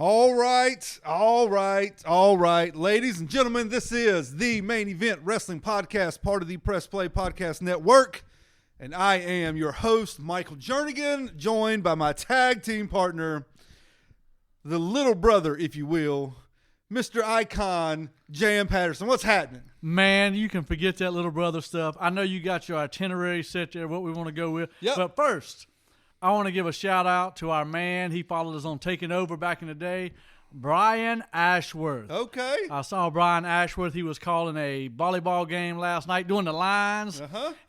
All right. Ladies and gentlemen, this is the Main Event Wrestling Podcast, part of the Press Play Podcast Network. And I am your host, Michael Jernigan, joined by my tag team partner, the little brother, if you will, Mr. Icon, J.M. Patterson. What's happening? Man, you can forget that little brother stuff. I know you got your itinerary set there, what we want to go with. Yep. But first, I want to give a shout out to our man. He followed us on Taking Over back in the day, Brian Ashworth. Okay. I saw Brian Ashworth. He was calling a volleyball game last night doing the lines.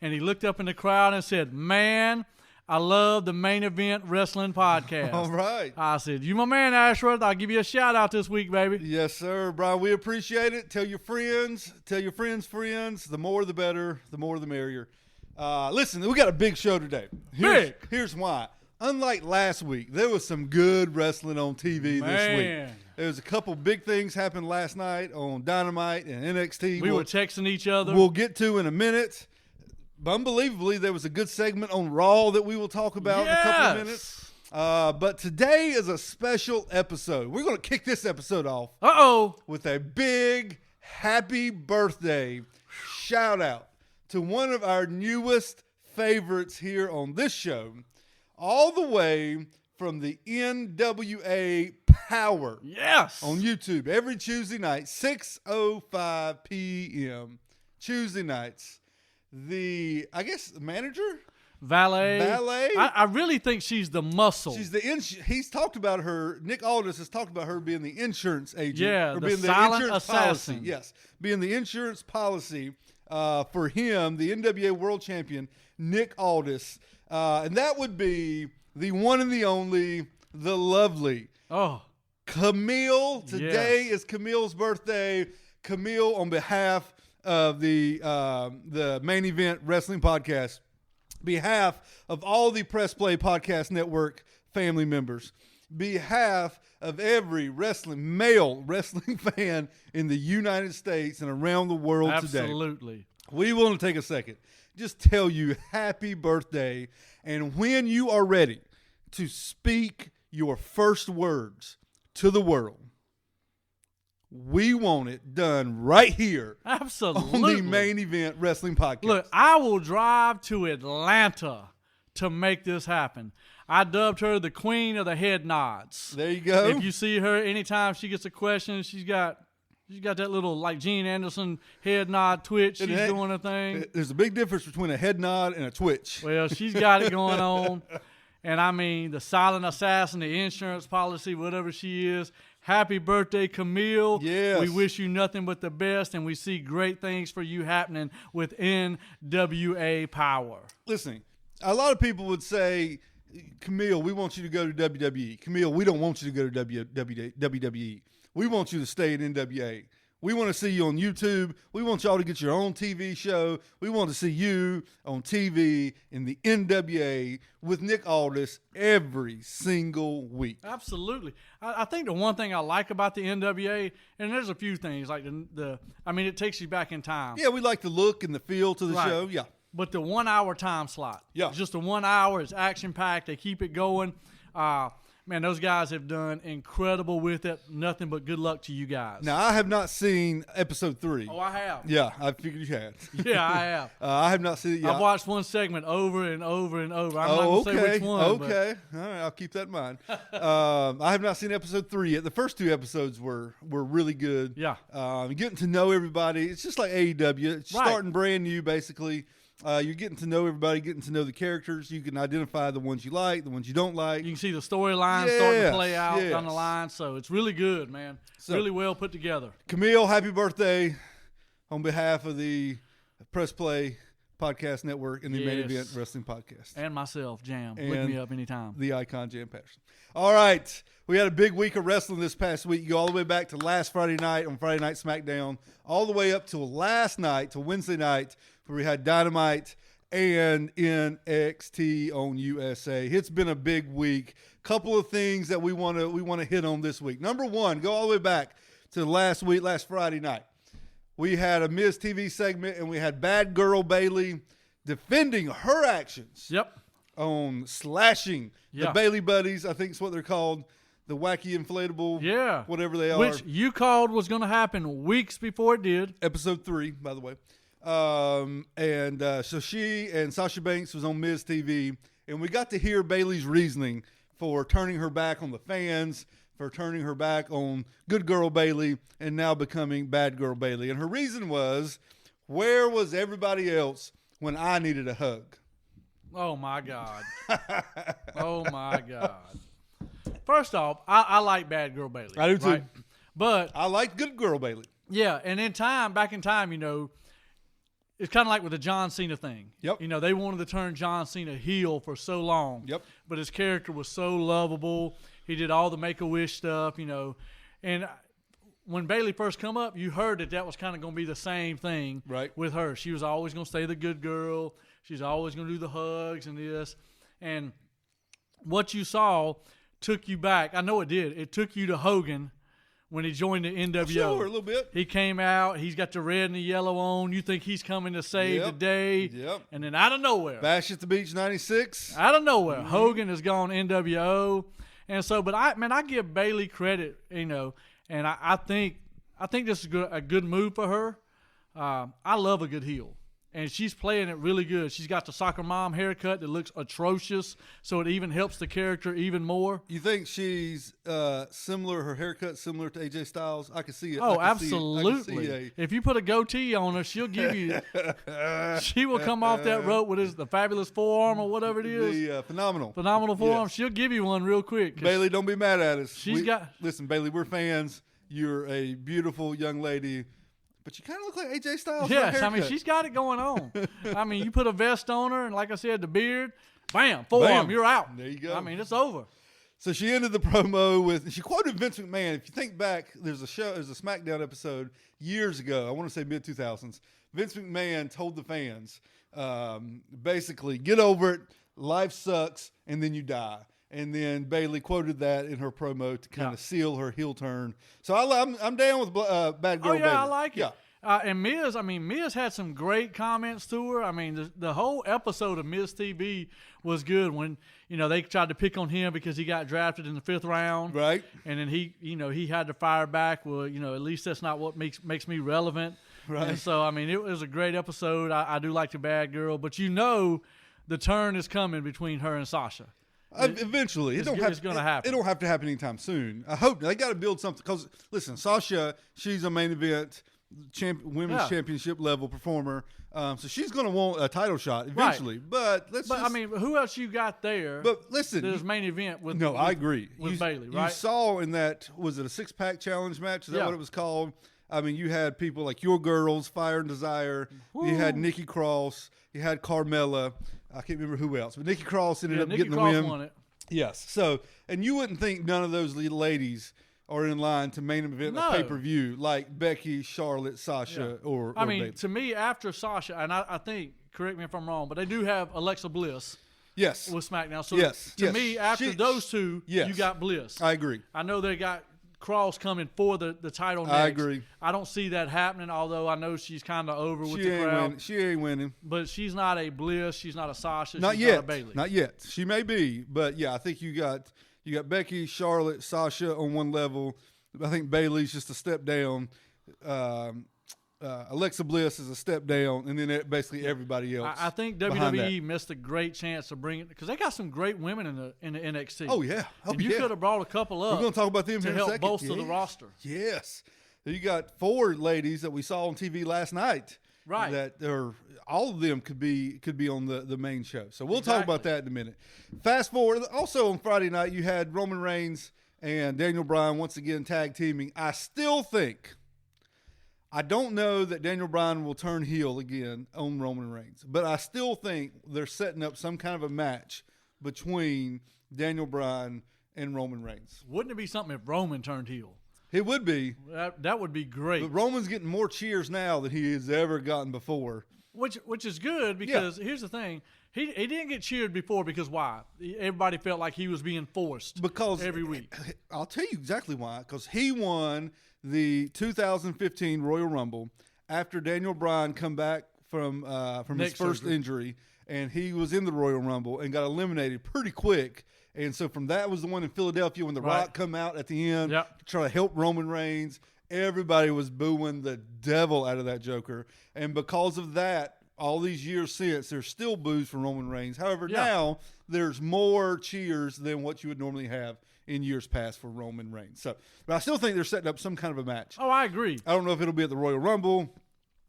And he looked up in the crowd and said, "Man, I love the Main Event Wrestling Podcast." All right. I said, "You my man, Ashworth. I'll give you a shout out this week, baby." Yes, sir. Brian, we appreciate it. Tell your friends. Tell your friends' friends. The more the better. The more the merrier. Listen, we got a big show today. Here's why. Unlike last week, there was some good wrestling on TV this week. There was a couple big things happened last night on Dynamite and NXT. We were texting each other. We'll get to in a minute. Unbelievably, there was a good segment on Raw that we will talk about in a couple of minutes. But today is a special episode. We're going to kick this episode off with a big happy birthday shout out to one of our newest favorites here on this show, all the way from the NWA Power. Yes. On YouTube every Tuesday night, 6:05 p.m. Tuesday nights. The manager? Valet. Valet? I really think she's the muscle. She's he's talked about her, Nick Aldis has talked about her being the insurance agent. Yeah, or the being silent insurance assassin. Policy. Yes, being the insurance policy for him, the NWA World Champion, Nick Aldis. And that would be the one and the only, the lovely Camille. Today is Camille's birthday. Camille, on behalf of the Main Event Wrestling Podcast, behalf of all the Press Play Podcast Network family members, behalf of every male wrestling fan in the United States and around the world today. Absolutely. We want to take a second, just tell you happy birthday, and when you are ready to speak your first words to the world, we want it done right here. Absolutely. On the Main Event Wrestling Podcast. Look, I will drive to Atlanta to make this happen. I dubbed her the queen of the head nods. There you go. If you see her, anytime she gets a question, she's got that little, like, Gene Anderson head nod twitch. She's doing a thing. There's a big difference between a head nod and a twitch. Well, she's got it going on. And, I mean, the silent assassin, the insurance policy, whatever she is. Happy birthday, Camille. Yes. We wish you nothing but the best, and we see great things for you happening with NWA Power. Listen, a lot of people would say, Camille, we want you to go to WWE. Camille, we don't want you to go to WWE. We want you to stay at NWA. We want to see you on YouTube. We want y'all to get your own TV show. We want to see you on TV in the NWA with Nick Aldis every single week. Absolutely. I think the one thing I like about the NWA, and there's a few things, like it takes you back in time. Yeah, we like the look and the feel to the Right. show. Yeah. But the 1 hour time slot. Yeah. Just the 1 hour. It's action packed. They keep it going. Man, those guys have done incredible with it. Nothing but good luck to you guys. Now, I have not seen episode 3. Oh, I have. Yeah, I figured you had. Yeah, I have. I have not seen it yet. I've watched one segment over and over and over. I'm not going to say which one. Okay. All right, I'll keep that in mind. I have not seen episode 3 yet. The first 2 episodes were really good. Yeah. Getting to know everybody. It's just like AEW. It's starting brand new, basically. You're getting to know everybody, getting to know the characters. You can identify the ones you like, the ones you don't like. You can see the storyline starting to play out down the line. So it's really good, man. Really well put together. Camille, happy birthday on behalf of the Press Play Podcast Network and the Main Event Wrestling Podcast. And myself, Jam. Look me up anytime. The Icon, J.M. Patterson. All right. We had a big week of wrestling this past week. You go all the way back to last Friday night on Friday Night SmackDown, all the way up to last night, to Wednesday night, where we had Dynamite and NXT on USA. It's been a big week. Couple of things that we want to hit on this week. Number one, go all the way back to last Friday night. We had a Miz TV segment, and we had Bad Girl Bayley defending her actions. Yep. On slashing the Bayley Buddies, I think is what they're called. the wacky inflatable, whatever they are. Which you called was going to happen weeks before it did. Episode 3, by the way. So she and Sasha Banks was on Miz TV, and we got to hear Bayley's reasoning for turning her back on the fans, for turning her back on good girl Bayley, and now becoming bad girl Bayley. And her reason was, where was everybody else when I needed a hug? Oh, my God. Oh, my God. First off, I like bad girl Bayley. I do too. Right? But I like good girl Bayley. Yeah, and back in time, it's kind of like with the John Cena thing. Yep. They wanted to turn John Cena heel for so long. Yep. But his character was so lovable. He did all the Make-A-Wish stuff, And when Bayley first come up, you heard that was kind of going to be the same thing with her. She was always going to stay the good girl. She's always going to do the hugs and this. And what you saw took you back. I know it did. It took you to Hogan when he joined the NWO. Sure, a little bit. He came out. He's got the red and the yellow on. You think he's coming to save the day. Yep. And then out of nowhere. Bash at the Beach 96. Out of nowhere. Hogan has gone NWO. And so, but I give Bayley credit, and I think this is a good move for her. I love a good heel. And she's playing it really good. She's got the soccer mom haircut that looks atrocious, so it even helps the character even more. You think she's similar, her haircut similar to AJ Styles? I can see it. Oh, absolutely. If you put a goatee on her, she'll give you – she will come off that rope with the fabulous forearm or whatever it is. The phenomenal forearm. Yes. She'll give you one real quick. Bayley, don't be mad at us. Listen, Bayley, we're fans. You're a beautiful young lady. But you kind of look like AJ Styles. Yes, she's got it going on. You put a vest on her, and like I said, the beard, bam, forearm, you're out. There you go. It's over. So she ended the promo she quoted Vince McMahon. If you think back, there's a SmackDown episode years ago, I want to say mid-2000s. Vince McMahon told the fans, basically, get over it, life sucks, and then you die. And then Bayley quoted that in her promo to kind of seal her heel turn. So I'm down with Bad Girl Bayley. I like it. Yeah. And Miz had some great comments to her. The whole episode of Miz TV was good when, they tried to pick on him because he got drafted in the 5th round. Right. And then he had to fire back. Well, at least that's not what makes me relevant. Right. And so, it was a great episode. I do like the Bad Girl. But the turn is coming between her and Sasha. Eventually, it's going to happen. It don't have to happen anytime soon. I hope they got to build something because listen, Sasha, she's a main event women's championship level performer, so she's going to want a title shot eventually. Right. But who else you got there? But listen, there's main event with. I agree with Bayley. Right? You saw in that, was it a 6-pack challenge match? Is that what it was called? You had people like your girls, Fire and Desire. Woo. You had Nikki Cross. You had Carmella. I can't remember who else, but Nikki Cross ended up getting the win. Won it. Yes. So, and you wouldn't think none of those ladies are in line to main event a pay-per-view like Becky, Charlotte, Sasha, or Bayley. To me, after Sasha, and I think, correct me if I'm wrong, but they do have Alexa Bliss. Yes. With SmackDown. So to me, after those two, you got Bliss. I agree. I know they got Cross coming for the title next. I agree. I don't see that happening, although I know she's kind of over with the crowd. She ain't winning. But she's not a Bliss. She's not a Sasha. Not she's yet. Not a Bayley. Not yet. She may be, but I think you got Becky, Charlotte, Sasha on one level. I think Bayley's just a step down. Alexa Bliss is a step down, and then basically everybody else. I think WWE missed a great chance to bring it because they got some great women in the NXT. Oh yeah, you could have brought a couple up. We're going to talk about them to here help in a second. bolster the roster. Yes, you got 4 ladies that we saw on TV last night. Right, that all of them could be on the main show. So we'll talk about that in a minute. Fast forward. Also on Friday night, you had Roman Reigns and Daniel Bryan once again tag teaming. I don't know that Daniel Bryan will turn heel again on Roman Reigns, but I still think they're setting up some kind of a match between Daniel Bryan and Roman Reigns. Wouldn't it be something if Roman turned heel? It would be. That would be great. But Roman's getting more cheers now than he has ever gotten before. Which is good because here's the thing. He didn't get cheered before because why? Everybody felt like he was being forced every week. I'll tell you exactly why. Because he won the 2015 Royal Rumble after Daniel Bryan come back from his first injury, and he was in the Royal Rumble and got eliminated pretty quick. And so from that was the one in Philadelphia when The Rock come out at the end, try to help Roman Reigns. Everybody was booing the devil out of that Joker. And because of that, all these years since, there's still boos for Roman Reigns. However, now there's more cheers than what you would normally have in years past for Roman Reigns. So, but I still think they're setting up some kind of a match. Oh, I agree. I don't know if it'll be at the Royal Rumble.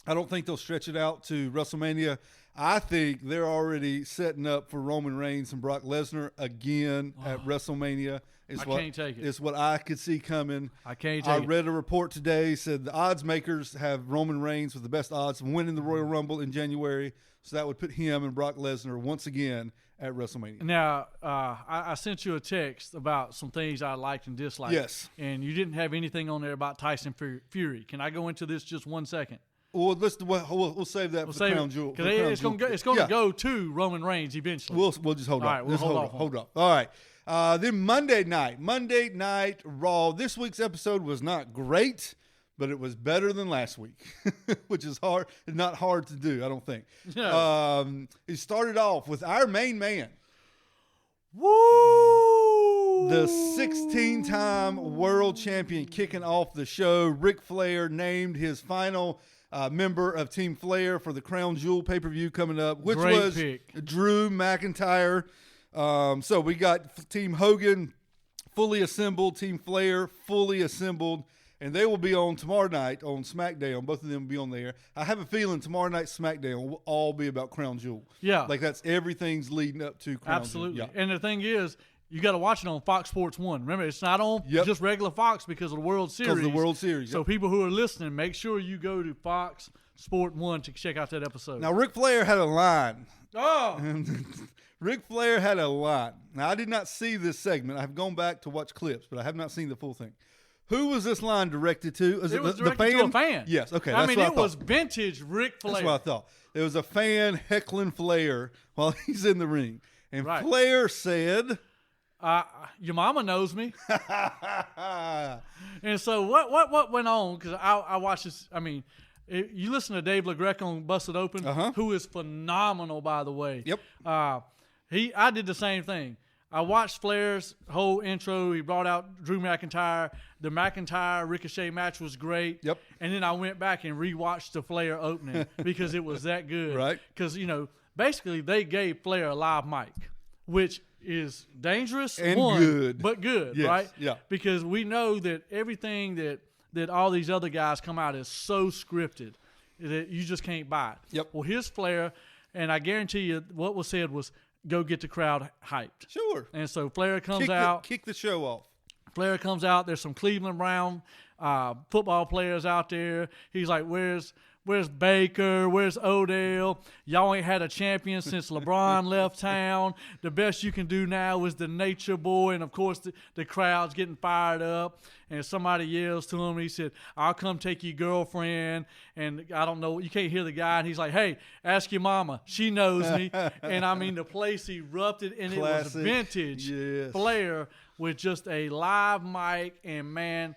I don't think they'll stretch it out to WrestleMania. I think they're already setting up for Roman Reigns and Brock Lesnar again at WrestleMania. Can't take it. It's what I could see coming. I can't take it. I read a report today, said the odds makers have Roman Reigns with the best odds of winning the Royal Rumble in January. So that would put him and Brock Lesnar once again at WrestleMania. Now, I sent you a text about some things I liked and disliked. Yes. And you didn't have anything on there about Tyson Fury. Can I go into this just 1 second? Well, we'll save that for the crown jewel. Because it's going to go to Roman Reigns eventually. We'll just hold on. All right, we'll hold off. All right. Then Monday Night Raw. This week's episode was not great, but it was better than last week, which is hard. Not hard to do, I don't think. No. It started off with our main man. Woo! The 16-time world champion kicking off the show. Ric Flair named his final member of Team Flair for the Crown Jewel pay-per-view coming up, which was Drew McIntyre. So we got Team Hogan fully assembled, Team Flair fully assembled, and they will be on tomorrow night on SmackDown. Both of them will be on there. I have a feeling tomorrow night's SmackDown will all be about Crown Jewel. Yeah. Like everything's leading up to Crown Absolutely. Jewel. Yeah. And the thing is, you got to watch it on Fox Sports 1. Remember, it's not on just regular Fox because of the World Series. Because of the World Series. So people who are listening, make sure you go to Fox Sport 1 to check out that episode. Now, Ric Flair had a line. Oh! Ric Flair had a line. Now, I did not see this segment. I've gone back to watch clips, but I have not seen the full thing. Who was this line directed to? It was directed to a fan. Yes, okay. I mean, it was vintage Ric Flair. That's what I thought. There was a fan heckling Flair while he's in the ring. And Flair said... your mama knows me. And so what went on, because I watched this, I mean, you listen to Dave LaGreca on Busted Open, who is phenomenal, by the way. Yep. I did the same thing. I watched Flair's whole intro. He brought out Drew McIntyre. The McIntyre-Ricochet match was great. Yep. And then I went back and rewatched the Flair opening because it was that good. Right. Because, basically they gave Flair a live mic, which is dangerous and good. But good, yes. right? Yeah. Because we know that everything that all these other guys come out is so scripted that you just can't buy it. Yep. Well, here's Flair, and I guarantee you what was said was, go get the crowd hyped. Sure. And so Flair comes out. Kick the show off. Flair comes out. There's some Cleveland Brown football players out there. He's like, where's Baker? Where's Odell? Y'all ain't had a champion since LeBron left town. The best you can do now is the Nature Boy. And, of course, the crowd's getting fired up. And somebody yells to him. He said, I'll come take your girlfriend. And I don't know. You can't hear the guy. And he's like, hey, ask your mama. She knows me. And, I mean, the place erupted. And Classic. It was vintage Flair with just a live mic. And, man,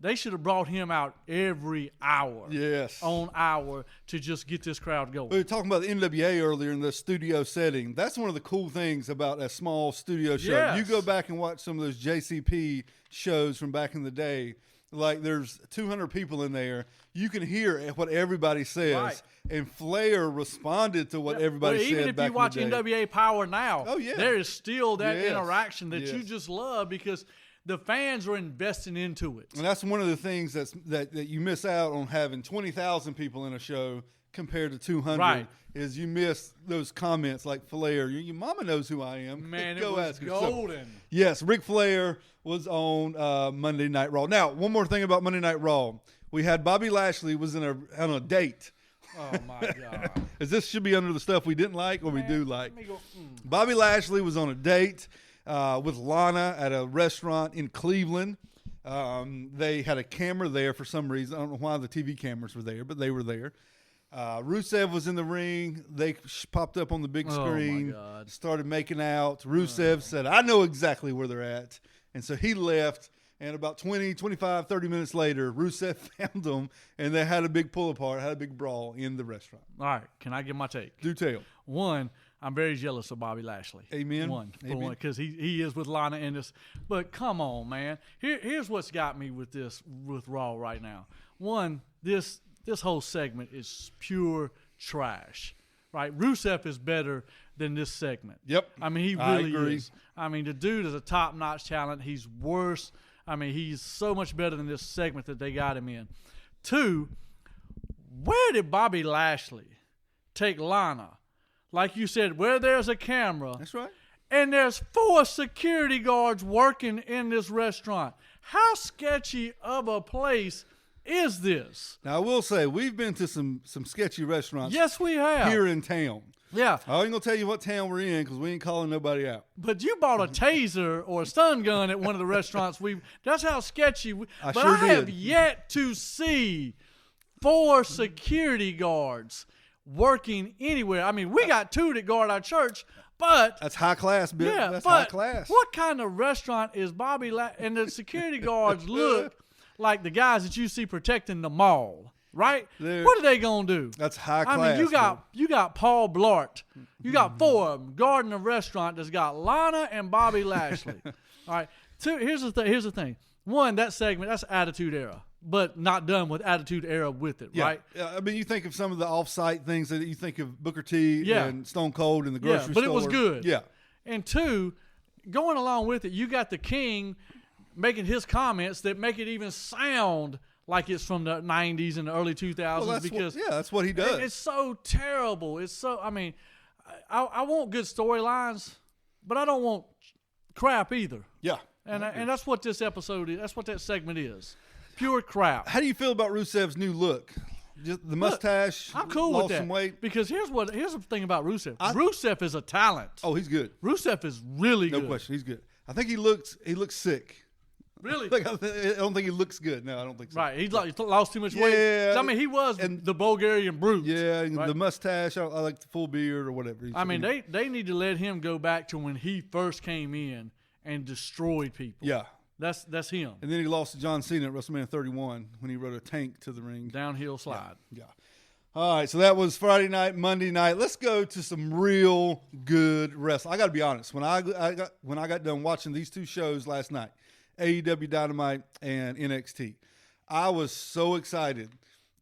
they should have brought him out every hour. Yes. On hour to just get this crowd going. We were talking about the NWA earlier in the studio setting. That's one of the cool things about a small studio show. Yes. You go back and watch some of those JCP shows from back in the day. Like there's 200 people in there. You can hear what everybody says. Right. And Flair responded to what everybody said even if you watch NWA Power now, there is still that interaction that you just love because the fans are investing into it. And that's one of the things that you miss out on having 20,000 people in a show compared to 200 is you miss those comments like Flair, your mama knows who I am. Man, Go it was ask her. golden. So, yes, Ric Flair was on Monday Night Raw. Now, one more thing about Monday Night Raw. We had Bobby Lashley was on a date. Oh, my God. As this should be under the stuff we didn't like or we do like. Bobby Lashley was on a date with Lana at a restaurant in Cleveland. They had a camera there for some reason. I don't know why the TV cameras were there, but they were there. Rusev was in the ring. They popped up on the big screen, started making out. Rusev said, I know exactly where they're at. And so he left. And about 20, 25, 30 minutes later, Rusev found them, and they had a big pull-apart, had a big brawl in the restaurant. All right. Can I give my take? Do tell. One, I'm very jealous of Bobby Lashley. Amen. Because he is with Lana in this. But come on, man. Here's what's got me with Raw right now. One, this whole segment is pure trash. Right? Rusev is better than this segment. Yep. I mean, he really is. I mean, the dude is a top-notch talent. He's worse. I mean, he's so much better than this segment that they got him in. 2, where did Bobby Lashley take Lana? Like you said, where there's a camera. That's right. And there's 4 security guards working in this restaurant. How sketchy of a place is this? Now, I will say, we've been to some sketchy restaurants. Yes, we have. Here in town. Yeah. I ain't going to tell you what town we're in because we ain't calling nobody out. But you bought a taser or a stun gun at one of the restaurants. That's how sketchy. I have yet to see 4 security guards working anywhere. I mean, we got 2 that guard our church, but that's high class, Bill. Yeah, that's but high class. What kind of restaurant is and the security guards look like the guys that you see protecting the mall, right? What are they gonna do? That's high class. I mean, you got Paul Blart. You got 4 of them guarding a restaurant that's got Lana and Bobby Lashley. All right. 2. Here's the thing. 1, that segment, that's Attitude Era, but not done with Attitude Era with it, right? Yeah, I mean, you think of some of the off-site things that you think of Booker T and Stone Cold in the grocery store. But it was good. Yeah. And 2, going along with it, you got the King making his comments that make it even sound like it's from the 90s and the early 2000s. That's what he does. It's so terrible. It's so, I mean, I want good storylines, but I don't want crap either. Yeah. And that's what this episode is. That's what that segment is. Pure crap. How do you feel about Rusev's new look? Just the mustache. I'm cool lost with that. Some weight. Because here's the thing about Rusev. Rusev is a talent. Oh, he's good. Rusev is really good. No question, he's good. I think he looks sick. Really? I don't think he looks good. No, I don't think so. Right. He lost too much weight. Yeah. I mean, he was the Bulgarian brute. Yeah, right? The mustache. I like the full beard or whatever. I mean, they need to let him go back to when he first came in and destroyed people. Yeah. That's him. And then he lost to John Cena at WrestleMania 31 when he rode a tank to the ring. Downhill slide. Yeah. All right, so that was Friday night, Monday night. Let's go to some real good wrestling. I got to be honest. When I got done watching these 2 shows last night, AEW Dynamite and NXT, I was so excited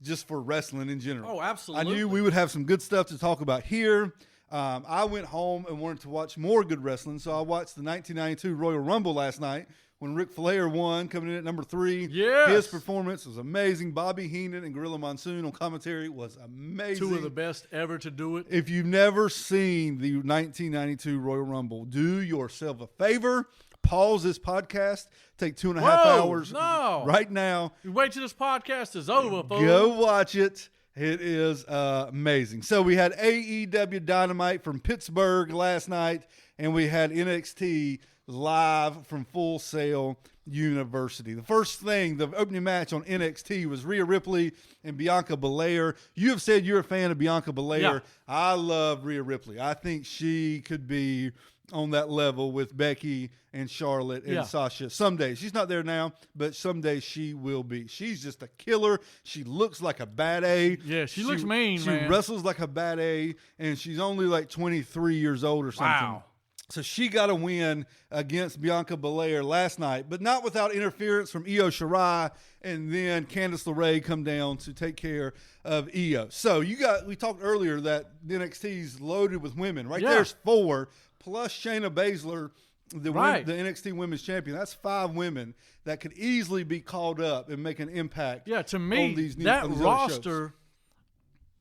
just for wrestling in general. Oh, absolutely. I knew we would have some good stuff to talk about here. I went home and wanted to watch more good wrestling, so I watched the 1992 Royal Rumble last night when Ric Flair won, coming in at number 3. Yes. His performance was amazing. Bobby Heenan and Gorilla Monsoon on commentary was amazing. 2 of the best ever to do it. If you've never seen the 1992 Royal Rumble, do yourself a favor. Pause this podcast. Take 2.5 hours right now. You wait till this podcast is over, folks. Go watch it. It is amazing. So we had AEW Dynamite from Pittsburgh last night, and we had NXT live from Full Sail University. The first thing, the opening match on NXT was Rhea Ripley and Bianca Belair. You have said you're a fan of Bianca Belair. Yeah. I love Rhea Ripley. I think she could be on that level with Becky and Charlotte and Sasha someday. She's not there now, but someday she will be. She's just a killer. She looks like a bad A. Yeah, she looks mean, man. She wrestles like a bad A, and she's only like 23 years old or something. Wow. So she got a win against Bianca Belair last night, but not without interference from Io Shirai, and then Candice LeRae come down to take care of Io. So we talked earlier that NXT's loaded with women. There's 4, plus Shayna Baszler, the NXT Women's Champion. That's 5 women that could easily be called up and make an impact. Yeah, to me, on these that roster,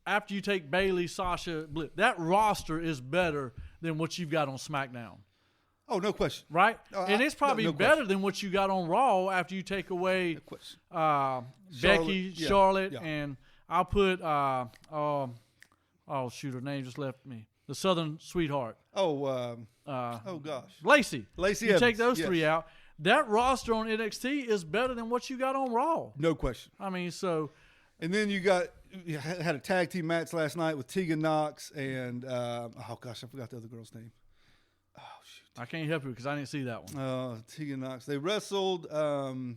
after you take Bayley, Sasha, that roster is better than what you've got on SmackDown. Oh, no question. Right? And it's probably better than what you got on Raw after you take away Becky, Charlotte, and I'll put, her name just left me. The Southern Sweetheart. Oh gosh. Lacey. Lacey You Evans. take those 3 out. That roster on NXT is better than what you got on Raw. No question. I mean, so. And then you had a tag team match last night with Tegan Knox and, I forgot the other girl's name. Oh, shoot. I can't help you because I didn't see that one. Tegan Knox. They wrestled Marina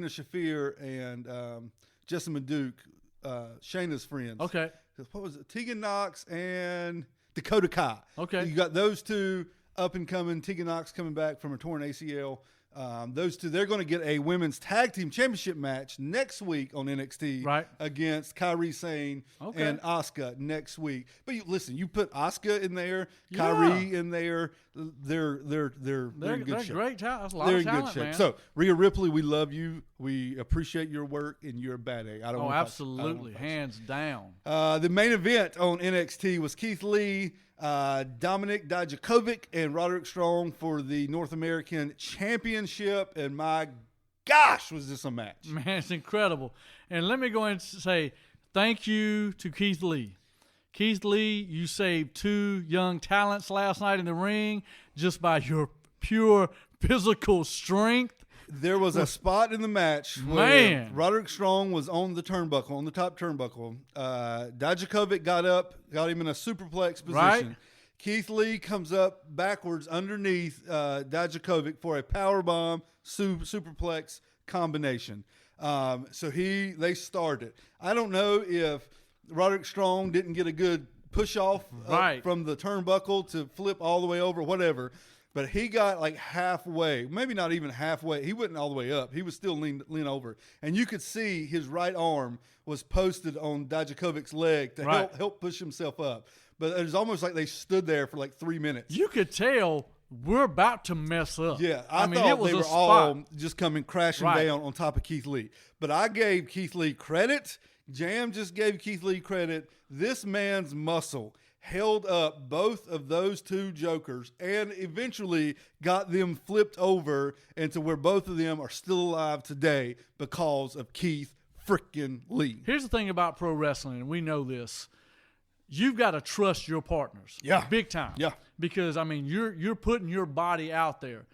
Shafir and Jessamine Duke, Shayna's friends. Okay. What was it? Tegan Knox and Dakota Kai. Okay. You got those two up and coming. Tegan Knox coming back from a torn ACL. Those two, they're going to get a women's tag team championship match next week on NXT against Kairi Sane and Asuka next week. But listen, you put Asuka in there, Kairi in there, they're in good shape. Great talent. That's a lot they're of talent, in good shape. man. So Rhea Ripley, we love you. We appreciate your work, and you're a bad egg. Absolutely, hands down. The main event on NXT was Keith Lee, Dominik Dijakovic, and Roderick Strong for the North American Championship. And my gosh, was this a match? Man, it's incredible. And let me go and say thank you to Keith Lee. Keith Lee, you saved two young talents last night in the ring just by your pure physical strength. There was a spot in the match where Roderick Strong was on the turnbuckle, on the top turnbuckle. Dijakovic got up, got him in a superplex position. Right. Keith Lee comes up backwards underneath Dijakovic for a powerbomb superplex combination. So they started. I don't know if Roderick Strong didn't get a good push off from the turnbuckle to flip all the way over, whatever. But he got like halfway, maybe not even halfway. He wasn't all the way up. He was still lean over. And you could see his right arm was posted on Dijakovic's leg to help push himself up. But it was almost like they stood there for like 3 minutes. You could tell we're about to mess up. Yeah, I mean, thought they were all just coming crashing down on top of Keith Lee. But I gave Keith Lee credit. Jam just gave Keith Lee credit. This man's muscle held up both of those two jokers and eventually got them flipped over into where both of them are still alive today because of Keith frickin' Lee. Here's the thing about pro wrestling, and we know this. You've got to trust your partners. Yeah. Big time. Yeah. Because, I mean, you're putting your body out there.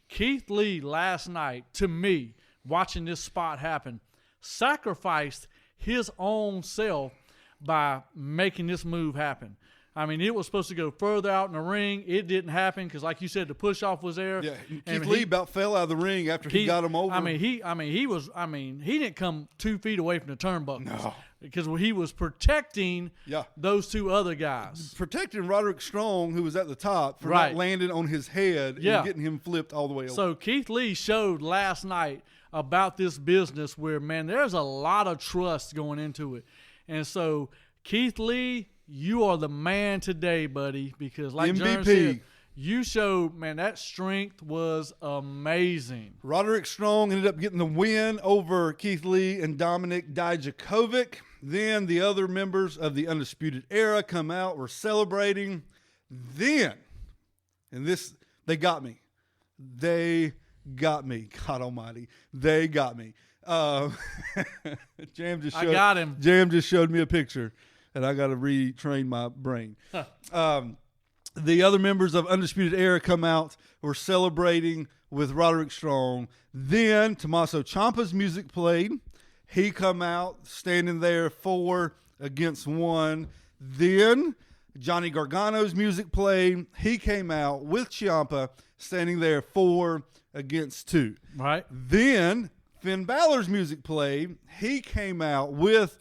Keith Lee last night, to me, watching this spot happen, sacrificed his own self by making this move happen. I mean, it was supposed to go further out in the ring. It didn't happen because, like you said, the push-off was there. Yeah, Keith Lee about fell out of the ring after he got him over. He didn't come 2 feet away from the turnbuckles. No. Because he was protecting those two other guys. Protecting Roderick Strong, who was at the top, for not landing on his head and getting him flipped all the way over. So Keith Lee showed last night about this business where, man, there's a lot of trust going into it. And so, Keith Lee, you are the man today, buddy, because like Jern said, you showed, man, that strength was amazing. Roderick Strong ended up getting the win over Keith Lee and Dominik Dijakovic. Then the other members of the Undisputed Era come out, we're celebrating. Then, and this, they got me. They got me. God almighty. They got me. Jam just showed me a picture, and I got to retrain my brain. The other members of Undisputed Era come out. We're celebrating with Roderick Strong. Then Tommaso Ciampa's music played. He come out standing there 4 against 1. Then Johnny Gargano's music played. He came out with Ciampa standing there 4 against 2. Right. Then Finn Balor's music played. He came out with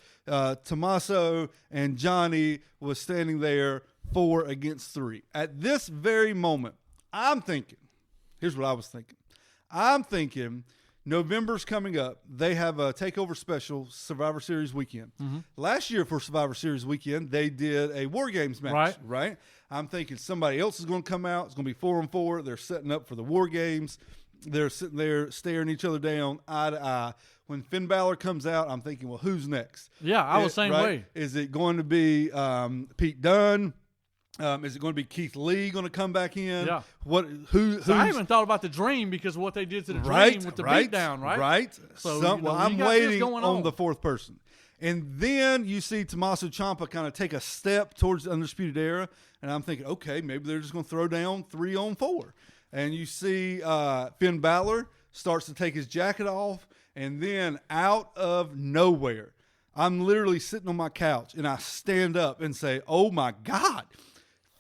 Tommaso, and Johnny was standing there 4 against 3. At this very moment, I'm thinking, here's what I was thinking. I'm thinking November's coming up. They have a takeover special, Survivor Series weekend. Mm-hmm. Last year for Survivor Series weekend, they did a War Games match, right? I'm thinking somebody else is going to come out. It's going to be 4-on-4. They're setting up for the War Games. They're sitting there staring each other down eye to eye. When Finn Balor comes out, I'm thinking, well, who's next? Yeah, I was the same way. Is it going to be Pete Dunne? Is it going to be Keith Lee going to come back in? Yeah. So I haven't thought about the Dream because of what they did to the Dream with the beatdown, right? Right. So I'm waiting on the fourth person. And then you see Tommaso Ciampa kind of take a step towards the Undisputed Era, and I'm thinking, okay, maybe they're just going to throw down 3-on-4. And you see Finn Balor starts to take his jacket off, and then out of nowhere, I'm literally sitting on my couch, and I stand up and say, oh, my God.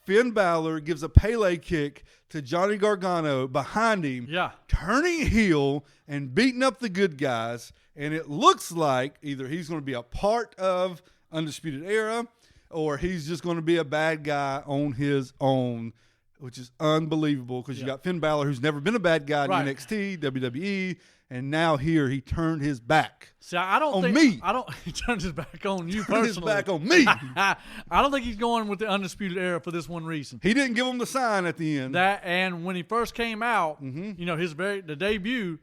Finn Balor gives a Pele kick to Johnny Gargano behind him, turning heel and beating up the good guys. And it looks like either he's going to be a part of Undisputed Era or he's just going to be a bad guy on his own, which is unbelievable because you got Finn Balor, who's never been a bad guy in NXT, WWE, and now here he turned his back. See, I don't think me. He turned his back on you turned personally. His back on me. I don't think he's going with the Undisputed Era for this one reason. He didn't give him the sign at the end. And when he first came out, you know, the debut,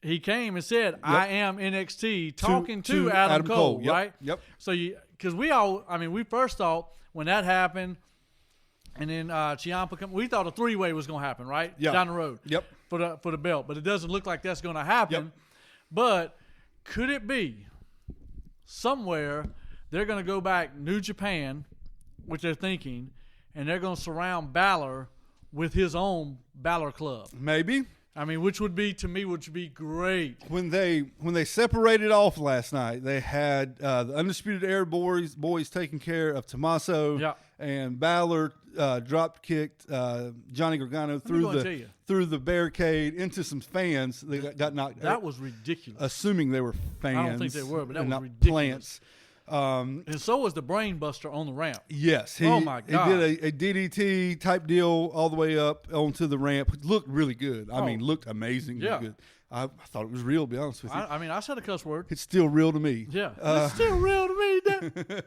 he came and said, "I am NXT," talking to Adam Cole, right? Yep. So because we first thought when that happened. And then Ciampa we thought a three-way was going to happen, right? Yeah. Down the road. Yep. For the belt. But it doesn't look like that's going to happen. Yep. But could it be somewhere they're going to go back New Japan, which they're thinking, and they're going to surround Balor with his own Balor Club? Maybe. I mean, which would be great. When they separated off last night, they had the Undisputed Era boys taking care of Tommaso, and Balor drop kicked Johnny Gargano through the barricade into some fans. They got knocked out. That was ridiculous. Assuming they were fans. I don't think they were, but that was not ridiculous. Plants. And so was the Brain Buster on the ramp. Yes. Oh, my God. He did a DDT type deal all the way up onto the ramp. It looked really good. I mean, looked amazingly good. I thought it was real, to be honest with you. I said a cuss word. It's still real to me. Yeah. It's still real to me.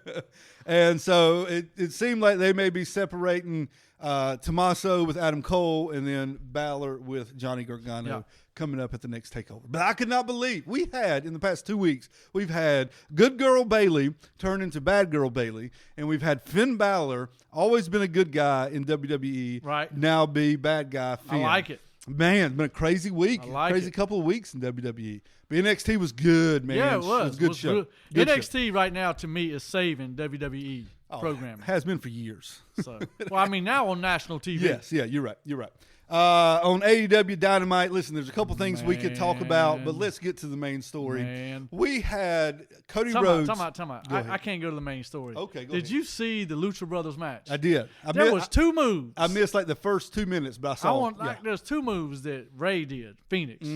And so it seemed like they may be separating Tommaso with Adam Cole and then Balor with Johnny Gargano coming up at the next takeover. But I could not believe we had in the past 2 weeks, we've had good girl Bayley turn into bad girl Bayley, and we've had Finn Balor, always been a good guy in WWE, now be bad guy Finn. I like it. Man, it's been a crazy week, crazy couple of weeks in WWE. But NXT was good, man. Yeah, it was. It was a good show. Good NXT right now, to me, is saving WWE programming. Has been for years. So, well, I mean, now on national TV. Yes, yeah, you're right. On AEW Dynamite, listen, there's a couple things we could talk about, but let's get to the main story. We had Cody Rhodes. Time out. I can't go to the main story. Okay, go Did ahead. you see the Lucha Brothers match? I did. There was two moves. I missed like the first 2 minutes, but I saw there's two moves that Ray did, Phoenix,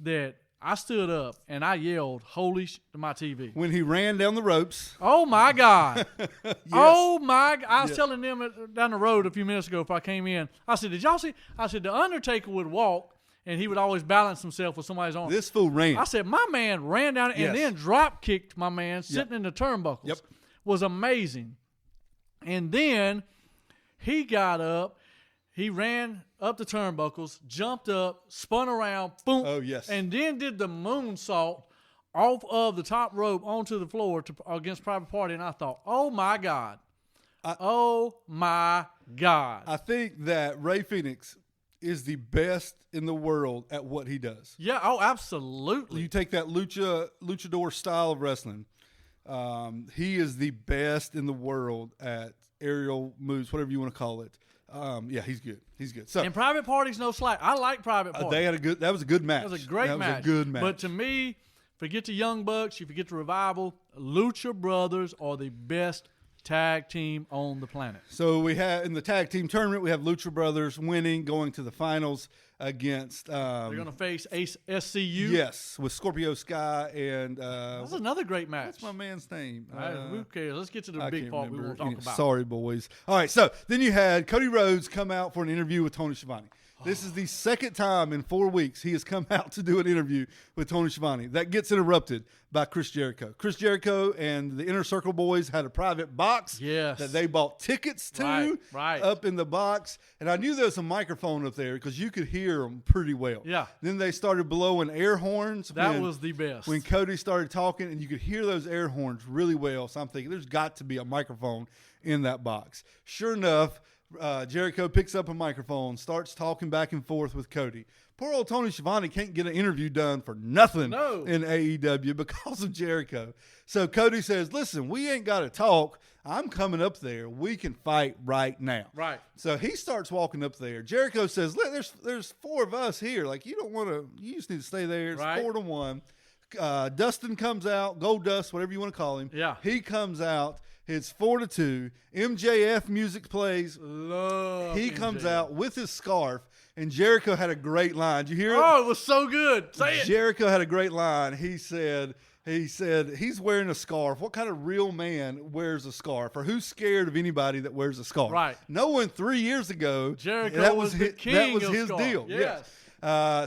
that I stood up and I yelled, "Holy sh!" to my TV. When he ran down the ropes. Oh, my God. Yes. Oh, my God. I was telling them down the road a few minutes ago before I came in. I said, did y'all see? I said, The Undertaker would walk, and he would always balance himself with somebody's arm. This fool ran. I said, my man ran down and then drop kicked my man sitting in the turnbuckles. Yep. Was amazing. And then he got up. He ran up the turnbuckles, jumped up, spun around, boom. Oh, yes. And then did the moonsault off of the top rope onto the floor against Private Party. And I thought, oh, my God. Oh, my God. I think that Ray Phoenix is the best in the world at what he does. Yeah, oh, absolutely. You take that luchador style of wrestling. He is the best in the world at aerial moves, whatever you want to call it. Yeah, he's good. He's good. So, and Private Party's no slack. I like Private Party. That was a good match. That was a great match. That was a good match. But to me, forget the Young Bucks, you forget the Revival, Lucha Brothers are the best tag team on the planet. So we have in the tag team tournament, we have Lucha Brothers winning, going to the finals against. They're going to face SCU. Yes, with Scorpio Sky and. That's another great match. What's my man's name? Who cares? Let's get to the big part we want to talk about. Sorry, boys. All right, so then you had Cody Rhodes come out for an interview with Tony Schiavone. This is the second time in 4 weeks he has come out to do an interview with Tony Schiavone. That gets interrupted by Chris Jericho. Chris Jericho and the Inner Circle boys had a private box that they bought tickets to up in the box. And I knew there was a microphone up there because you could hear them pretty well. Yeah. Then they started blowing air horns. That was the best. When Cody started talking, and you could hear those air horns really well. So I'm thinking there's got to be a microphone in that box. Sure enough, Jericho picks up a microphone, starts talking back and forth with Cody. Poor old Tony Schiavone can't get an interview done for nothing in AEW because of Jericho. So Cody says, listen, we ain't got to talk. I'm coming up there. We can fight right now. Right. So he starts walking up there. Jericho says, look, there's four of us here. Like, you don't want to, you just need to stay there. It's 4-1. Dustin comes out, Gold Dust, whatever you want to call him. Yeah. He comes out. It's 4-2. MJF music plays. He comes out with his scarf, and Jericho had a great line. Did you hear it? Oh, it was so good. Say it. Jericho had a great line. He said, He said he's wearing a scarf. What kind of real man wears a scarf? Or who's scared of anybody that wears a scarf? Right. No one 3 years ago. Jericho was the king That was of his scarf. deal. Yes.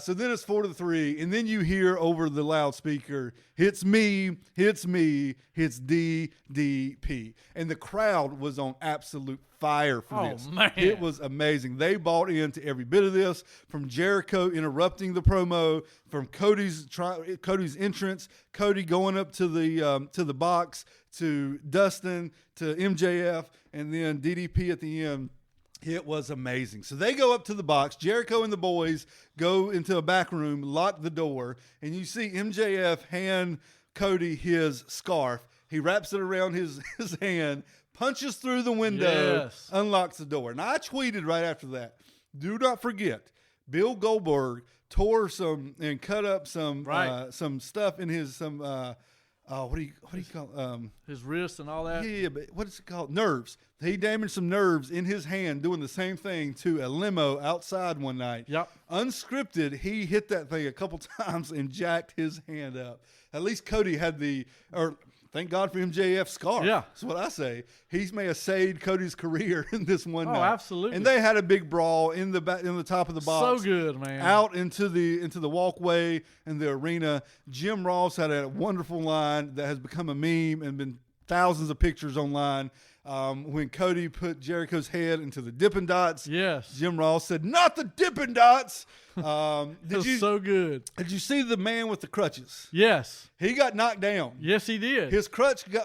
So then it's 4-3, and then you hear over the loudspeaker, "Hits me, hits me, hits DDP," and the crowd was on absolute fire for this. Man. It was amazing. They bought into every bit of this, from Jericho interrupting the promo, from Cody's entrance, Cody going up to the box, to Dustin, to MJF, and then DDP at the end. It was amazing. So they go up to the box. Jericho and the boys go into a back room, lock the door, and you see MJF hand Cody his scarf. He wraps it around his hand, punches through the window, unlocks the door. And I tweeted right after that, do not forget, Bill Goldberg tore some and cut up some stuff in his what do you call his wrist and all that? Yeah, but what is it called? Nerves. He damaged some nerves in his hand doing the same thing to a limo outside one night. Yep. Unscripted, he hit that thing a couple times and jacked his hand up. At least Cody had thank God for MJF's scarf. Yeah. That's what I say. He may have saved Cody's career in this one night. Oh, absolutely. And they had a big brawl in the top of the box. So good, man. Out into the walkway in the arena. Jim Ross had a wonderful line that has become a meme and been thousands of pictures online. When Cody put Jericho's head into the Dippin' Dots, Jim Ross said, "Not the Dippin' Dots." So good. Did you see the man with the crutches? Yes. He got knocked down. Yes, he did.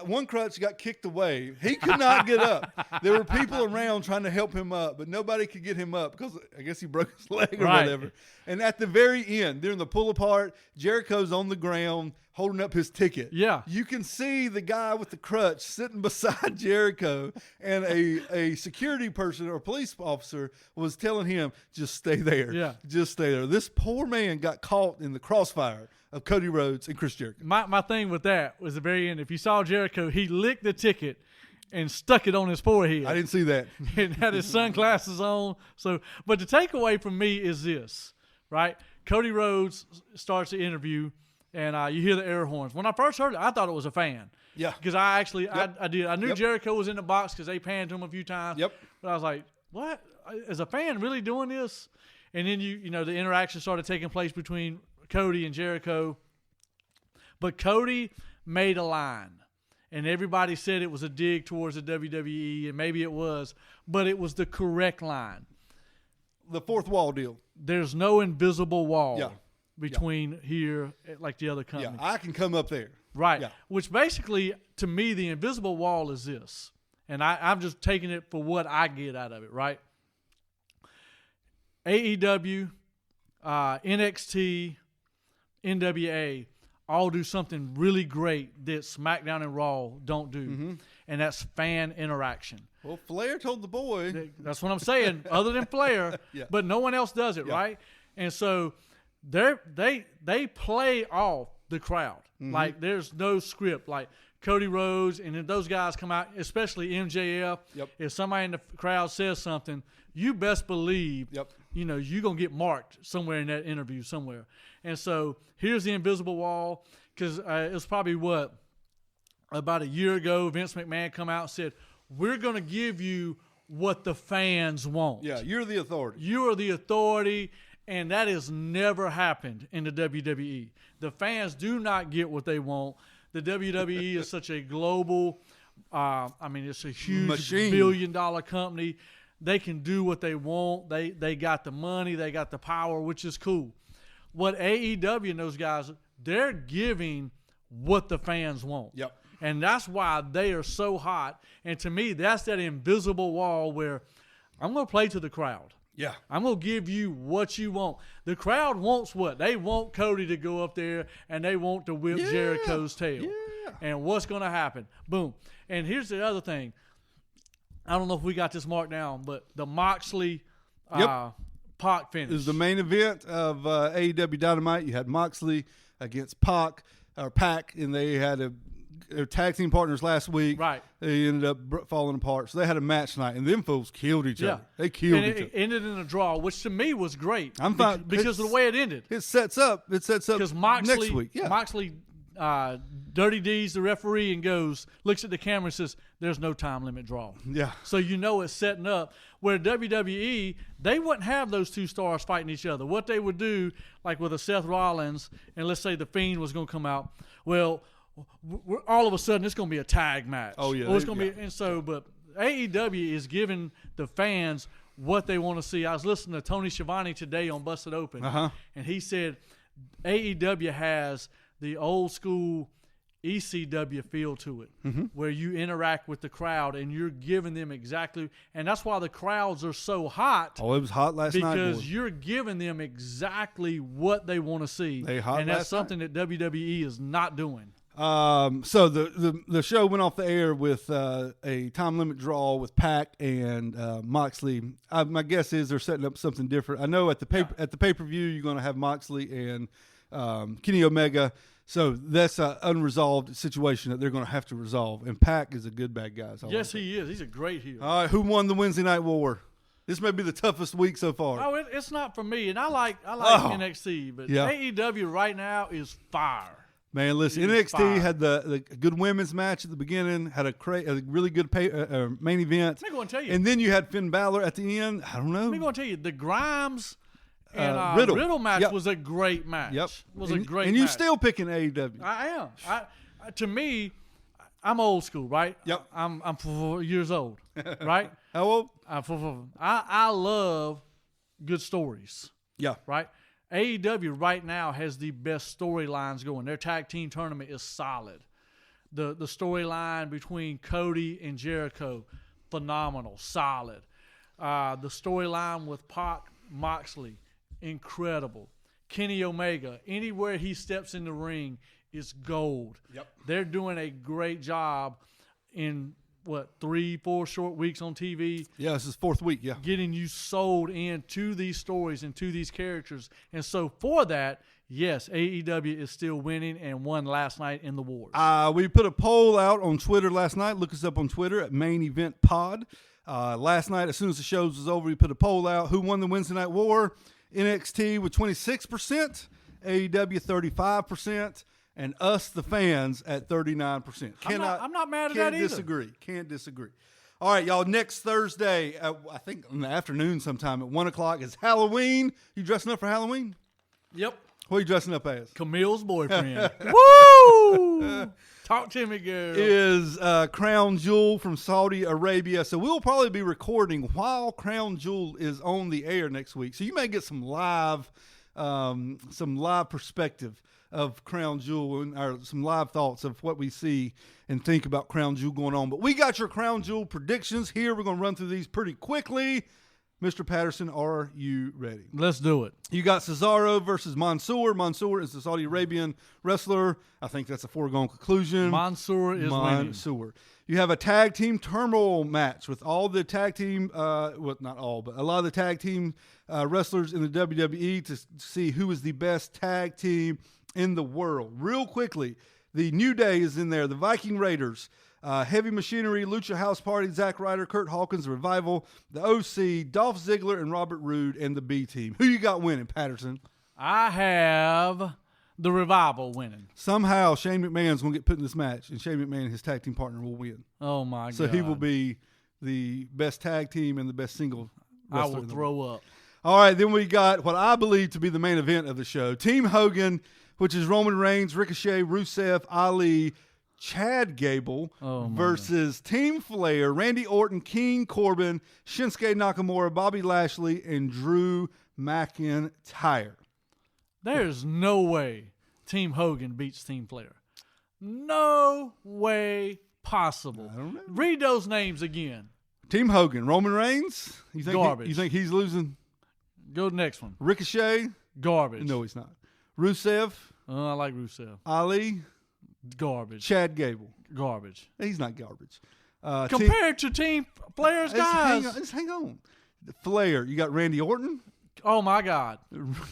One crutch got kicked away. He could not get up. There were people around trying to help him up, but nobody could get him up because I guess he broke his leg or whatever. And at the very end, during the pull apart, Jericho's on the ground holding up his ticket. Yeah. You can see the guy with the crutch sitting beside Jericho, and a security person or a police officer was telling him, just stay there. Yeah. Just stay there. This poor man got caught in the crossfire of Cody Rhodes and Chris Jericho. My thing with that was the very end. If you saw Jericho, he licked the ticket and stuck it on his forehead. I didn't see that. And had his sunglasses on. But the takeaway from me is this, right? Cody Rhodes starts the interview, and you hear the air horns. When I first heard it, I thought it was a fan. Yeah. Because I did. I knew Jericho was in the box because they panned to him a few times. Yep. But I was like, what? Is a fan really doing this? And then the interaction started taking place between Cody and Jericho. But Cody made a line, and everybody said it was a dig towards the WWE, and maybe it was, but it was the correct line. The fourth wall deal. There's no invisible wall between here, like the other company. Yeah, I can come up there. Right. Yeah. Which basically, to me, the invisible wall is this. And I'm just taking it for what I get out of it, right? AEW, NXT, NWA all do something really great that SmackDown and Raw don't do, and that's fan interaction. Well, Flair told the boy. That's what I'm saying, other than Flair, but no one else does it, right? And so they play off the crowd. Like there's no script. Like Cody Rhodes and then those guys come out, especially MJF. If somebody in the crowd says something, you best believe you're going to get marked somewhere in that interview somewhere. And so here's the invisible wall, because it was probably about a year ago, Vince McMahon come out and said, we're going to give you what the fans want. Yeah, you're the authority. You are the authority, and that has never happened in the WWE. The fans do not get what they want. The WWE is such a global, it's a huge machine. billion-dollar company. They can do what they want. They got the money. They got the power, which is cool. What AEW and those guys, they're giving what the fans want. Yep. And that's why they are so hot. And to me, that's that invisible wall where I'm going to play to the crowd. Yeah. I'm going to give you what you want. The crowd wants what? They want Cody to go up there, and they want to whip Jericho's tail. Yeah. And what's going to happen? Boom. And here's the other thing. I don't know if we got this marked down, but the Moxley Pac finish. It was the main event of AEW Dynamite. You had Moxley against Pac, and they had their tag team partners last week. Right. They ended up falling apart. So they had a match tonight, and them fools killed each other. They killed each other. It ended in a draw, which to me was great. I'm fine because of the way it ended. It sets up because Moxley, next week. Yeah. Moxley Dirty D's the referee and looks at the camera and says, "There's no time limit draw." Yeah. So you know it's setting up. Where WWE, they wouldn't have those two stars fighting each other. What they would do, like with a Seth Rollins, and let's say the Fiend was going to come out. Well, all of a sudden it's going to be a tag match. Oh yeah. Or it's going to be, and so, but AEW is giving the fans what they want to see. I was listening to Tony Schiavone today on Busted Open, and he said AEW has the old school ECW feel to it, where you interact with the crowd and you're giving them exactly, and that's why the crowds are so hot. Oh, it was hot last night. Because you're giving them exactly what they want to see. And that's something that WWE is not doing. So the show went off the air with a time limit draw with Pac and Moxley. My guess is they're setting up something different. I know at the pay-per-view you're going to have Moxley and Kenny Omega. So that's an unresolved situation that they're going to have to resolve. And Pac is a good bad guy. Yes, he is. He's a great heel. All right, who won the Wednesday Night War? This may be the toughest week so far. Oh, it's not for me. And I like NXT, but yeah. AEW right now is fire. Man, listen, NXT had the good women's match at the beginning, had a really good main event. I'm going to tell you. And then you had Finn Balor at the end. I don't know. I'm going to tell you, the Grimes and Riddle match was a great match. Yep. Was a great match. And you're still picking AEW. I am. To me, I'm old school, right? Yep. I'm 4 years old, right? How old? I love good stories. Yeah. Right? AEW right now has the best storylines going. Their tag team tournament is solid. The storyline between Cody and Jericho, phenomenal, solid. The storyline with Pac, Moxley, incredible. Kenny Omega, anywhere he steps in the ring is gold. Yep. They're doing a great job in 3-4 short weeks on TV. Yeah, this is fourth week, yeah. Getting you sold into these stories and to these characters. And so for that, yes, AEW is still winning and won last night in the Wars. We put a poll out on Twitter last night. Look us up on Twitter at Main Event Pod. Last night, as soon as the show was over, we put a poll out. Who won the Wednesday Night War? NXT with 26%, AEW 35%, and us, the fans, at 39%. I'm not mad at that either. Can't disagree. All right, y'all, next Thursday, I think in the afternoon sometime at 1 o'clock, is Halloween. You dressing up for Halloween? Yep. What are you dressing up as? Camille's boyfriend. Woo! Talk to me, girl. Is Crown Jewel from Saudi Arabia. So we'll probably be recording while Crown Jewel is on the air next week. So you may get some live perspective of Crown Jewel or some live thoughts of what we see and think about Crown Jewel going on. But we got your Crown Jewel predictions here. We're going to run through these pretty quickly. Mr. Patterson, are you ready? Let's do it. You got Cesaro versus Mansoor. Mansoor is the Saudi Arabian wrestler. I think that's a foregone conclusion. Mansoor is winning. You have a tag team turmoil match with all the tag team, not all, but a lot of the tag team wrestlers in the WWE to see who is the best tag team in the world. Real quickly, the New Day is in there. The Viking Raiders, Heavy Machinery, Lucha House Party, Zack Ryder, Kurt Hawkins, The Revival, the OC, Dolph Ziggler, and Robert Roode, and the B Team. Who you got winning, Patterson? I have the Revival winning. Somehow Shane McMahon's going to get put in this match, and Shane McMahon and his tag team partner will win. Oh, my God. So he will be the best tag team and the best single wrestler. I will throw up. All right, then we got what I believe to be the main event of the show. Team Hogan, which is Roman Reigns, Ricochet, Rusev, Ali, Chad Gable versus Team Flair, Randy Orton, King Corbin, Shinsuke Nakamura, Bobby Lashley, and Drew McIntyre. There's no way Team Hogan beats Team Flair. No way possible. I don't know. Read those names again. Team Hogan, Roman Reigns. You think garbage. You think he's losing? Go to the next one. Ricochet. Garbage. No, he's not. Rusev. I like Rusev. Ali. Garbage. Chad Gable. Garbage. He's not garbage. Compared to Team Flair's guys. Just hang on. Flair. You got Randy Orton. Oh, my God.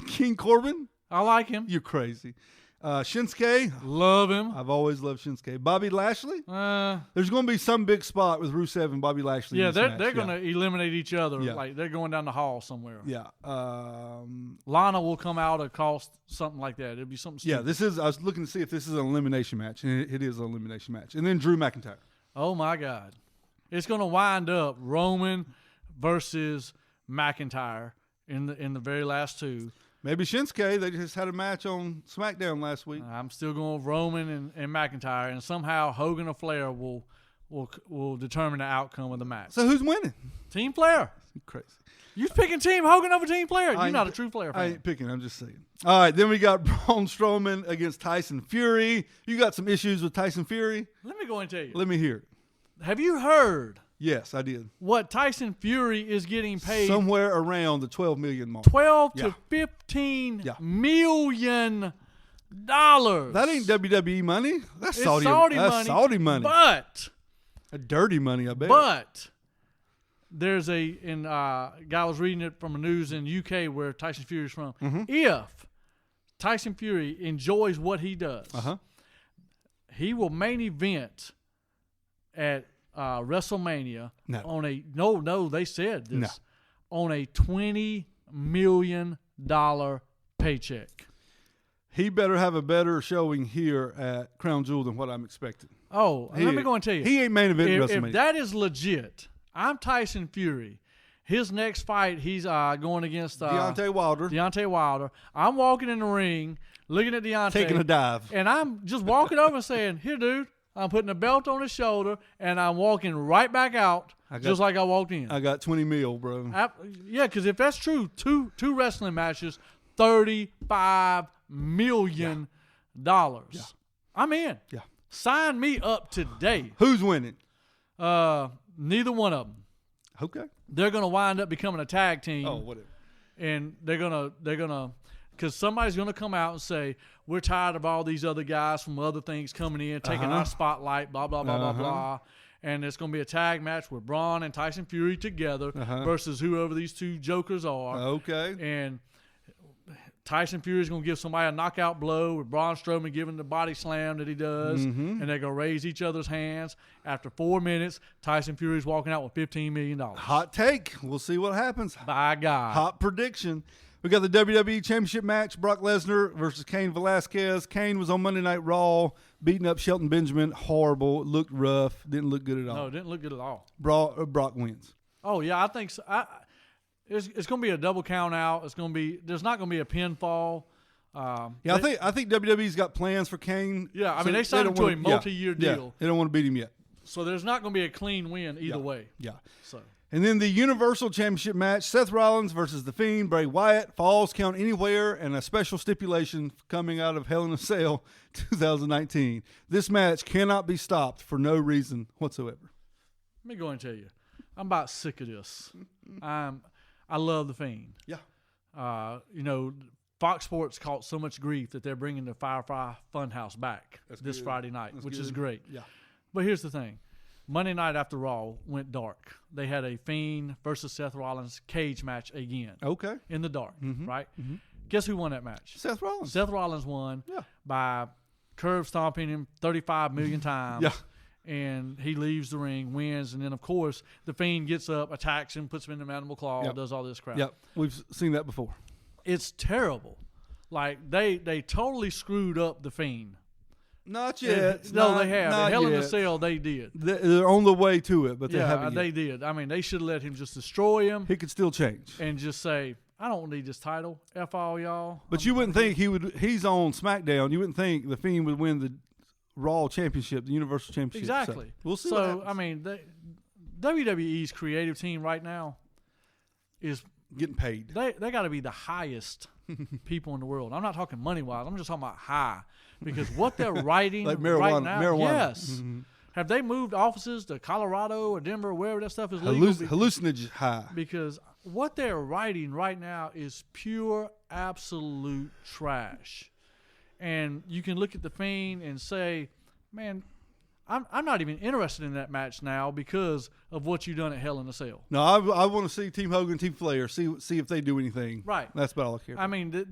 King Corbin. I like him. You're crazy. Shinsuke. Love him. I've always loved Shinsuke. Bobby Lashley. There's going to be some big spot with Rusev and Bobby Lashley. Yeah, they're going to eliminate each other. Yeah. Like they're going down the hall somewhere. Yeah. Lana will come out across something like that. It'll be something stupid. Yeah, I was looking to see if this is an elimination match, and it is an elimination match. And then Drew McIntyre. Oh, my God. It's going to wind up Roman versus McIntyre in the very last two. Maybe Shinsuke. They just had a match on SmackDown last week. I'm still going with Roman and McIntyre, and somehow Hogan or Flair will determine the outcome of the match. So who's winning? Team Flair. Crazy. You picking Team Hogan over Team Flair? You're not a true Flair fan. I ain't picking. I'm just saying. All right, then we got Braun Strowman against Tyson Fury. You got some issues with Tyson Fury? Let me go and tell you. Let me hear it. Have you heard? Yes, I did. What Tyson Fury is getting paid? Somewhere around the $12 million mark. 12 to $15 million. That ain't WWE money. That's Saudi money. That's Saudi money. But a dirty money, I bet. But there's guy was reading it from a news in UK where Tyson Fury is from. Mm-hmm. If Tyson Fury enjoys what he does, he will main event at WrestleMania they said this on a $20 million paycheck. He better have a better showing here at Crown Jewel than what I'm expecting. Let me go and tell you. He ain't main event WrestleMania. If that is legit, I'm Tyson Fury. His next fight, he's going against Deontay Wilder. I'm walking in the ring, looking at Deontay. Taking a dive. And I'm just walking over and saying, here, dude. I'm putting a belt on his shoulder, and I'm walking right back out just like I walked in. I got 20 mil, bro. Yeah, because if that's true, two wrestling matches, $35 million. Yeah. I'm in. Yeah. Sign me up today. Who's winning? Neither one of them. Okay. They're going to wind up becoming a tag team. Oh, whatever. And they're gonna because somebody's going to come out and say, we're tired of all these other guys from other things coming in, taking our spotlight, blah, blah, blah, blah, blah. And it's going to be a tag match with Braun and Tyson Fury together versus whoever these two jokers are. Okay. And Tyson Fury is going to give somebody a knockout blow with Braun Strowman giving the body slam that he does. And they're going to raise each other's hands. After 4 minutes, Tyson Fury's walking out with $15 million. Hot take. We'll see what happens. By God. Hot prediction. We got the WWE Championship match, Brock Lesnar versus Cain Velasquez. Cain was on Monday Night Raw, beating up Shelton Benjamin. Horrible. It looked rough. Didn't look good at all. No, it didn't look good at all. Brock wins. Oh, yeah, I think so. It's going to be a double count out. There's not going to be a pinfall. I think WWE's got plans for Cain. Yeah, I mean, they signed him to a multi-year deal. Yeah, they don't want to beat him yet. So there's not going to be a clean win either way. Yeah. So. And then the Universal Championship match, Seth Rollins versus The Fiend, Bray Wyatt, falls count anywhere, and a special stipulation coming out of Hell in a Cell 2019. This match cannot be stopped for no reason whatsoever. Let me go and tell you, I'm about sick of this. I love The Fiend. Yeah. Fox Sports caught so much grief that they're bringing the Firefly Funhouse back this Friday night, which is great. Yeah. But here's the thing. Monday night after Raw went dark. They had a Fiend versus Seth Rollins cage match again. Okay. In the dark, right? Mm-hmm. Guess who won that match? Seth Rollins. Seth Rollins won by curb stomping him 35 million times. Yeah. And he leaves the ring, wins, and then, of course, the Fiend gets up, attacks him, puts him in the mandible claw, does all this crap. Yep, we've seen that before. It's terrible. Like, they totally screwed up the Fiend. Not yet. No, they have. At Hell in a Cell, they did. They're on the way to it, but they haven't yet. They did. I mean, they should have let him just destroy him. He could still change. And just say, I don't need this title. F all y'all. But you wouldn't think he would. He's on SmackDown. You wouldn't think the Fiend would win the Raw Championship, the Universal Championship. Exactly. So we'll see. So, I mean, WWE's creative team right now is getting paid. They got to be the highest people in the world. I'm not talking money wise. I'm just talking about high, because what they're writing like marijuana, right now. Marijuana. Yes. Mm-hmm. Have they moved offices to Colorado or Denver, or wherever that stuff is legal? Hallucinogen high. Because what they're writing right now is pure, absolute trash. And you can look at the Fiend and say, man, I'm not even interested in that match now because of what you done at Hell in a Cell. No, I want to see Team Hogan, Team Flair, see if they do anything. Right. That's about all I care about. I mean,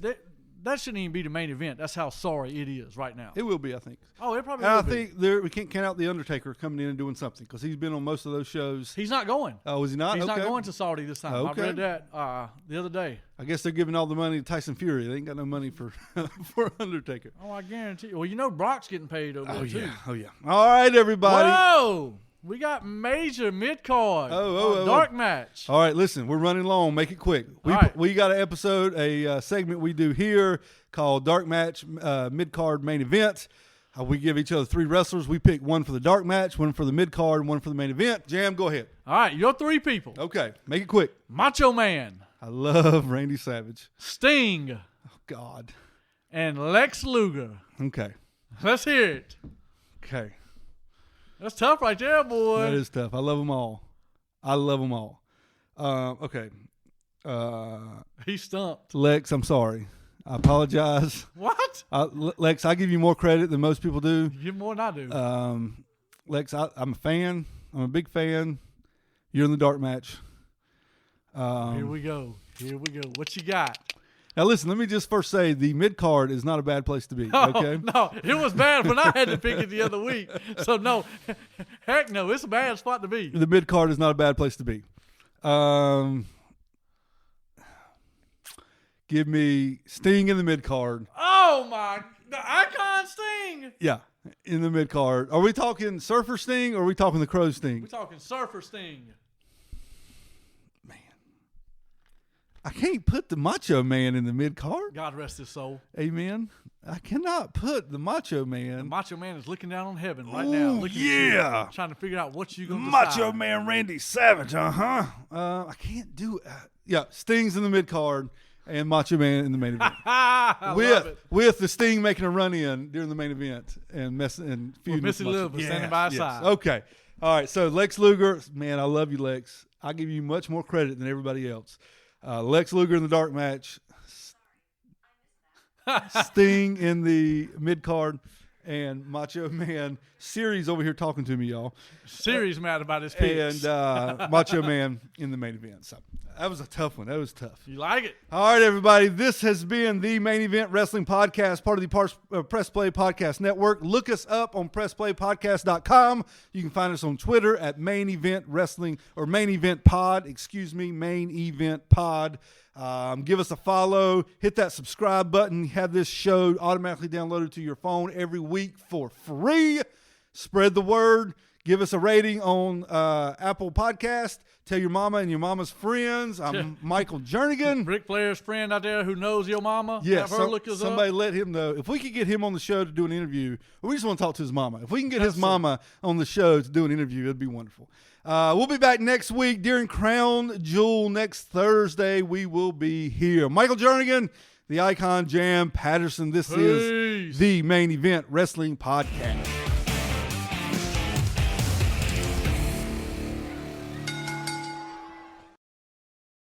that shouldn't even be the main event. That's how sorry it is right now. It will be, I think. Oh, it probably and will I think we can't count out The Undertaker coming in and doing something because he's been on most of those shows. He's not going. Oh, is he not? He's okay. not going to Saudi this time. Okay. I read that the other day. I guess they're giving all the money to Tyson Fury. They ain't got no money for for Undertaker. Oh, I guarantee you. Well, you know Brock's getting paid over there, too. Oh, yeah. All right, everybody. Whoa! We got major mid-card. Dark match. All right, listen, we're running long. Make it quick. We got an episode, a segment we do here called Dark Match Mid-Card Main Event. We give each other 3 wrestlers. We pick one for the dark match, one for the mid-card, and one for the main event. Jam, go ahead. All right, your 3 people. Okay, make it quick. Macho Man. I love Randy Savage. Sting. Oh, God. And Lex Luger. Okay. Let's hear it. Okay. That's tough right there, boy. That is tough. I love them all. Okay. He's stumped. Lex, I'm sorry. I apologize. What? Lex, I give you more credit than most people do. You more than I do. Lex, I'm a fan. I'm a big fan. You're in the dark match. Here we go. What you got? Now, listen, let me just first say the mid-card is not a bad place to be, okay? No, it was bad when I had to pick it the other week. So, no, heck no, it's a bad spot to be. The mid-card is not a bad place to be. Give me Sting in the mid-card. Oh, the Icon Sting. Yeah, in the mid-card. Are we talking Surfer Sting or are we talking the Crow Sting? We're talking Surfer Sting. I can't put the Macho Man in the mid-card. God rest his soul. Amen. I cannot put the Macho Man. The Macho Man is looking down on heaven right now. Looking at you, trying to figure out what you're going to decide. Macho decide. Man Randy Savage, I can't do it. Yeah, Sting's in the mid-card and Macho Man in the main event. with the Sting making a run-in during the main event and feuding with Missy Elizabeth standing by his side. Okay. All right, so Lex Luger. Man, I love you, Lex. I give you much more credit than everybody else. Lex Luger in the dark match, Sting in the mid-card, and Macho Man. Siri's over here talking to me, y'all. Siri's mad about his picks. And Macho Man in the main event. So that was a tough one. That was tough. You like it? All right, everybody. This has been the Main Event Wrestling Podcast, part of the Press Play Podcast Network. Look us up on PressPlayPodcast.com. You can find us on Twitter at Main Event Wrestling or Main Event Pod. Main Event Pod. Give us a follow. Hit that subscribe button. Have this show automatically downloaded to your phone every week for free. Spread the word. Give us a rating on Apple Podcast. Tell your mama and your mama's friends. I'm Michael Jernigan. Ric Flair's friend out there who knows your mama. Yes, Have her look us somebody up. let him know. If we could get him on the show to do an interview, or we just want to talk to his mama. If we can get his mama on the show to do an interview, it'd be wonderful. We'll be back next week during Crown Jewel next Thursday. We will be here. Michael Jernigan, the Icon Jam Patterson. This is the Main Event Wrestling Podcast.